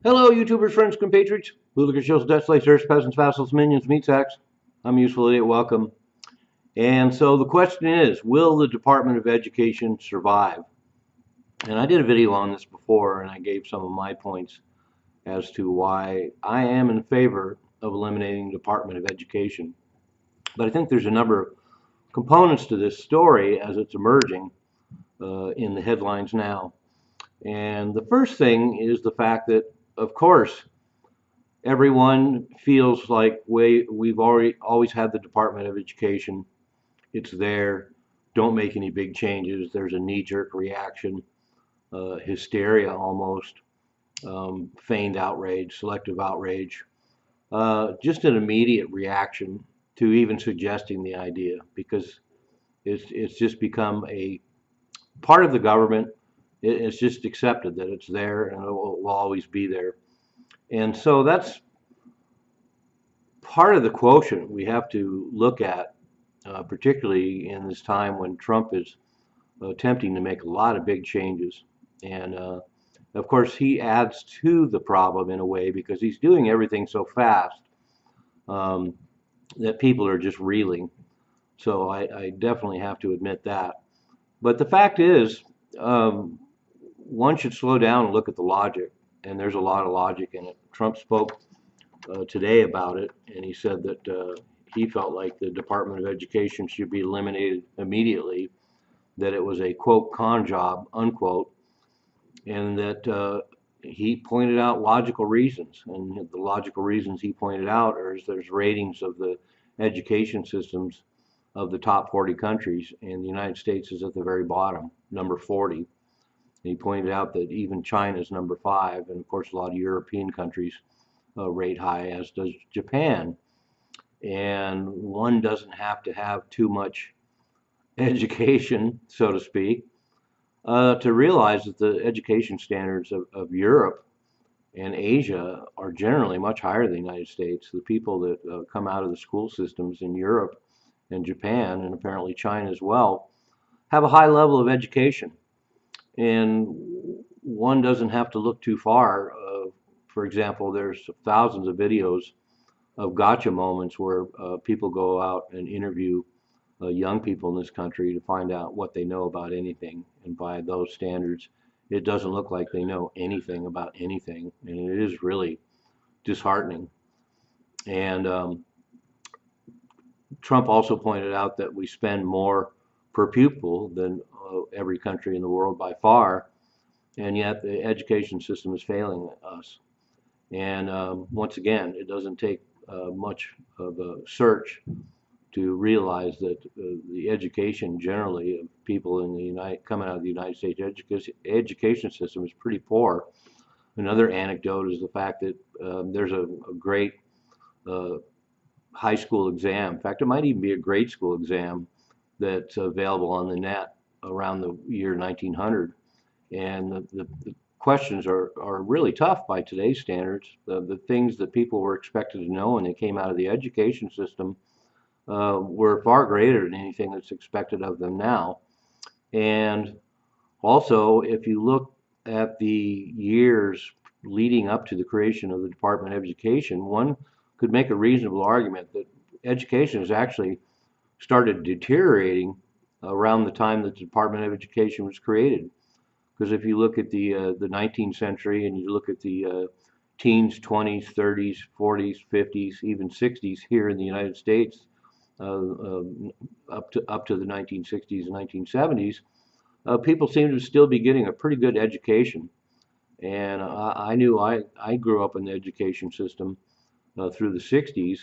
Hello, YouTubers, friends, compatriots, hooligans, shows, Dutch slavers, peasants, vassals, minions, meat sacks. I'm Useful Idiot. Welcome. And so the question is, will the Department of Education survive? And I did a video on this before, and I gave some of my points as to why I am in favor of eliminating the Department of Education. But I think there's a number of components to this story as it's emerging in the headlines now. And the first thing is the fact that, of course, everyone feels like we've always had the Department of Education. It's there. Don't make any big changes. There's a knee-jerk reaction, hysteria almost, feigned outrage, selective outrage, just an immediate reaction to even suggesting the idea because it's just become a part of the government. It's just accepted that it's there and it will always be there. And so that's part of the quotient we have to look at, particularly in this time when Trump is attempting to make a lot of big changes. And of course, he adds to the problem in a way because he's doing everything so fast um, that people are just reeling. So I definitely have to admit that. But the fact is, one should slow down and look at the logic. And there's a lot of logic in it. Trump spoke today about it, and he said that he felt like the Department of Education should be eliminated immediately, that it was a quote con job unquote, and that he pointed out logical reasons. And the logical reasons he pointed out are there's ratings of the education systems of the top 40 countries, and the United States is at the very bottom, number 40. And he pointed out that even China is number 5, and of course a lot of European countries rate high, as does Japan. And one doesn't have to have too much education, so to speak, to realize that the education standards of Europe and Asia are generally much higher than the United States. The people that come out of the school systems in Europe and Japan, and apparently China as well, have a high level of education. And one doesn't have to look too far. For example, there's thousands of videos of gotcha moments where people go out and interview young people in this country to find out what they know about anything. And by those standards, it doesn't look like they know anything about anything. And it is really disheartening. And Trump also pointed out that we spend more per pupil than every country in the world by far. And yet the education system is failing us. And once again, it doesn't take much of a search to realize that the education generally of people in the coming out of the United States education system is pretty poor. Another anecdote is the fact that there's a great high school exam. In fact, it might even be a grade school exam that's available on the net around the year 1900. And the questions are really tough by today's standards. The things that people were expected to know when they came out of the education system were far greater than anything that's expected of them now. And also, if you look at the years leading up to the creation of the Department of Education, one could make a reasonable argument that education has actually started deteriorating around the time that the Department of Education was created. Because if you look at the 19th century and you look at the teens, 20s, 30s, 40s, 50s, even 60s here in the United States, up to the 1960s and 1970s, people seem to still be getting a pretty good education. And I knew I grew up in the education system through the 60s,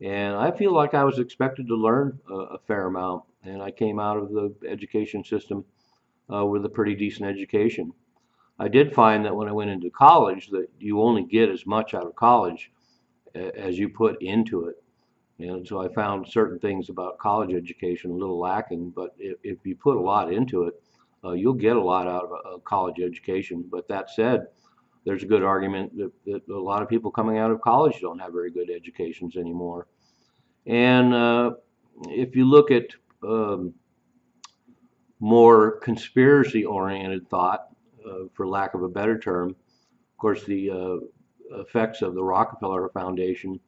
and I feel like I was expected to learn a fair amount. And I came out of the education system with a pretty decent education. I did find that when I went into college that you only get as much out of college as you put into it. And so I found certain things about college education a little lacking, but if you put a lot into it, you'll get a lot out of a college education. But that said, there's a good argument that a lot of people coming out of college don't have very good educations anymore. And if you look at more conspiracy-oriented thought, for lack of a better term, course, the effects of the Rockefeller Foundation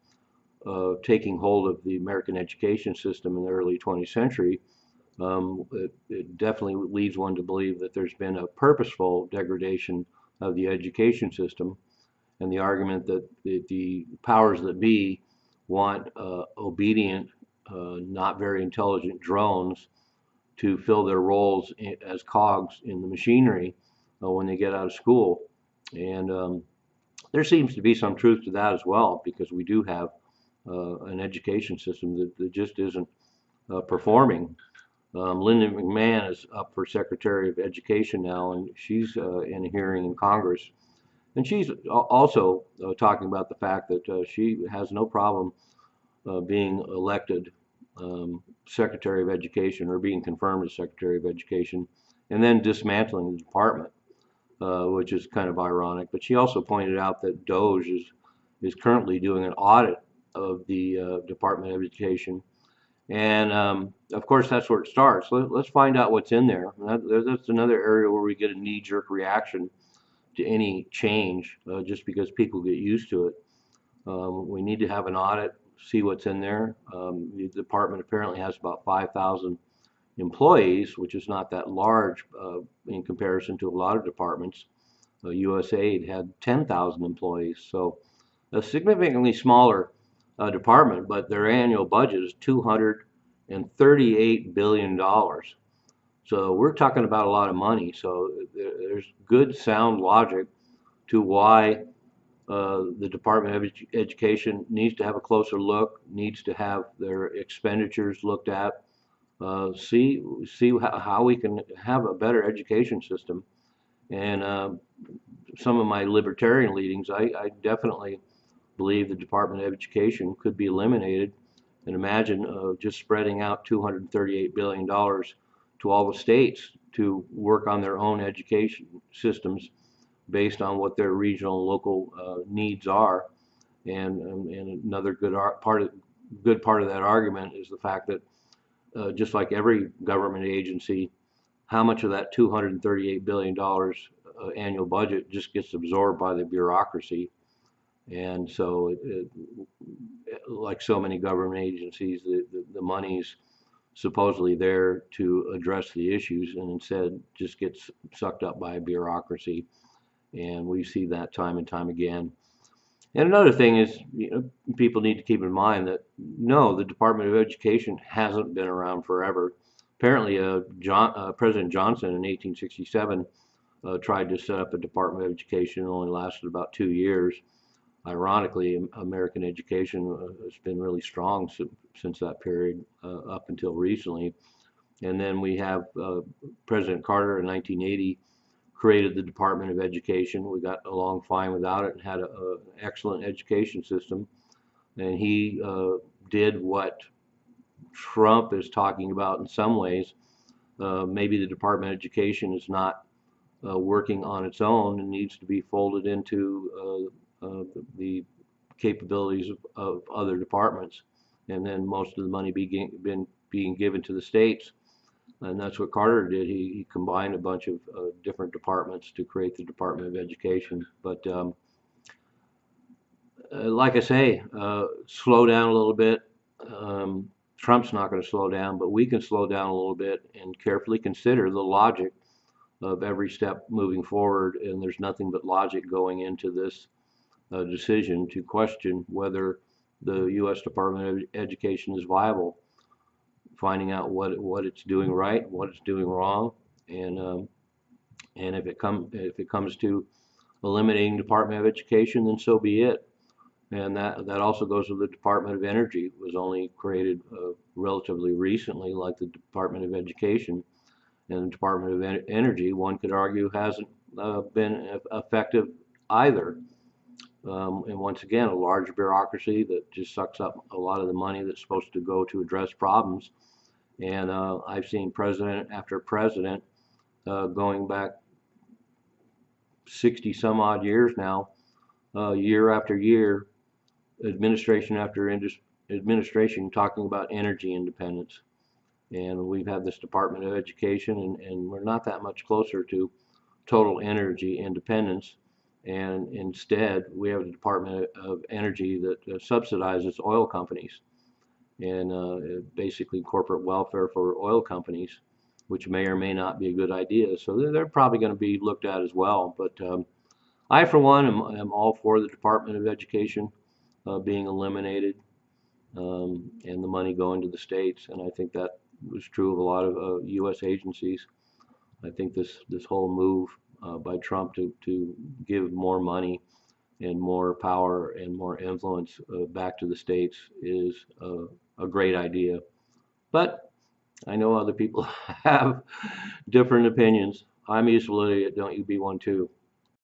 taking hold of the American education system in the early 20th century, it definitely leads one to believe that there's been a purposeful degradation of the education system, and the argument that the powers that be want obedient, not very intelligent drones to fill their roles as cogs in the machinery when they get out of school. And there seems to be some truth to that as well, because we do have an education system that just isn't performing. Linda McMahon is up for Secretary of Education now, and she's in a hearing in Congress. And she's also talking about the fact that she has no problem being elected Secretary of Education, or being confirmed as Secretary of Education, and then dismantling the department, which is kind of ironic. But she also pointed out that DOGE is currently doing an audit of the Department of Education. And of course, that's where it starts. Let's find out what's in there. That's another area where we get a knee-jerk reaction to any change just because people get used to it. We need to have an audit, see what's in there. The department apparently has about 5,000 employees, which is not that large in comparison to a lot of departments. USAID had 10,000 employees, so a significantly smaller department, but their annual budget is $238 billion. So we're talking about a lot of money. So there's good, sound logic to why the Department of Education needs to have a closer look, needs to have their expenditures looked at, see how we can have a better education system. And some of my libertarian leanings, I definitely believe the Department of Education could be eliminated, and imagine just spreading out $238 billion to all the states to work on their own education systems based on what their regional and local needs are. And another good part of that argument is the fact that just like every government agency, how much of that $238 billion annual budget just gets absorbed by the bureaucracy. And so, like so many government agencies, the money's supposedly there to address the issues, and instead just gets sucked up by a bureaucracy. And we see that time and time again. And another thing is, people need to keep in mind that no, the Department of Education hasn't been around forever. Apparently, President Johnson in 1867 tried to set up a Department of Education. It only lasted about 2 years. Ironically, American education has been really strong since that period up until recently. And then we have President Carter in 1980 created the Department of Education. We got along fine without it and had an excellent education system. And he did what Trump is talking about in some ways. Maybe the Department of Education is not working on its own and needs to be folded into the capabilities of other departments, and then most of the money being given to the states. And that's what Carter did. He combined a bunch of different departments to create the Department of Education. But like I say, slow down a little bit. Trump's not going to slow down, but we can slow down a little bit and carefully consider the logic of every step moving forward. And there's nothing but logic going into this decision to question whether the U.S. Department of Education is viable, finding out what it's doing right, what it's doing wrong, and if it comes to eliminating Department of Education, then so be it. And that also goes with the Department of Energy. It was only created relatively recently, like the Department of Education. And the Department of Energy, one could argue, hasn't been effective either. And once again, a large bureaucracy that just sucks up a lot of the money that's supposed to go to address problems. And I've seen president after president going back 60 some odd years now, year after year, administration after administration talking about energy independence. And we've had this Department of Education, and we're not that much closer to total energy independence. And instead, we have a Department of Energy that subsidizes oil companies and basically corporate welfare for oil companies, which may or may not be a good idea. So they're probably going to be looked at as well. But I, for one, am all for the Department of Education being eliminated and the money going to the states. And I think that was true of a lot of U.S. agencies. I think this whole move by Trump to give more money and more power and more influence back to the states is a great idea. But I know other people have different opinions. I'm useful idiot. Don't you be one too.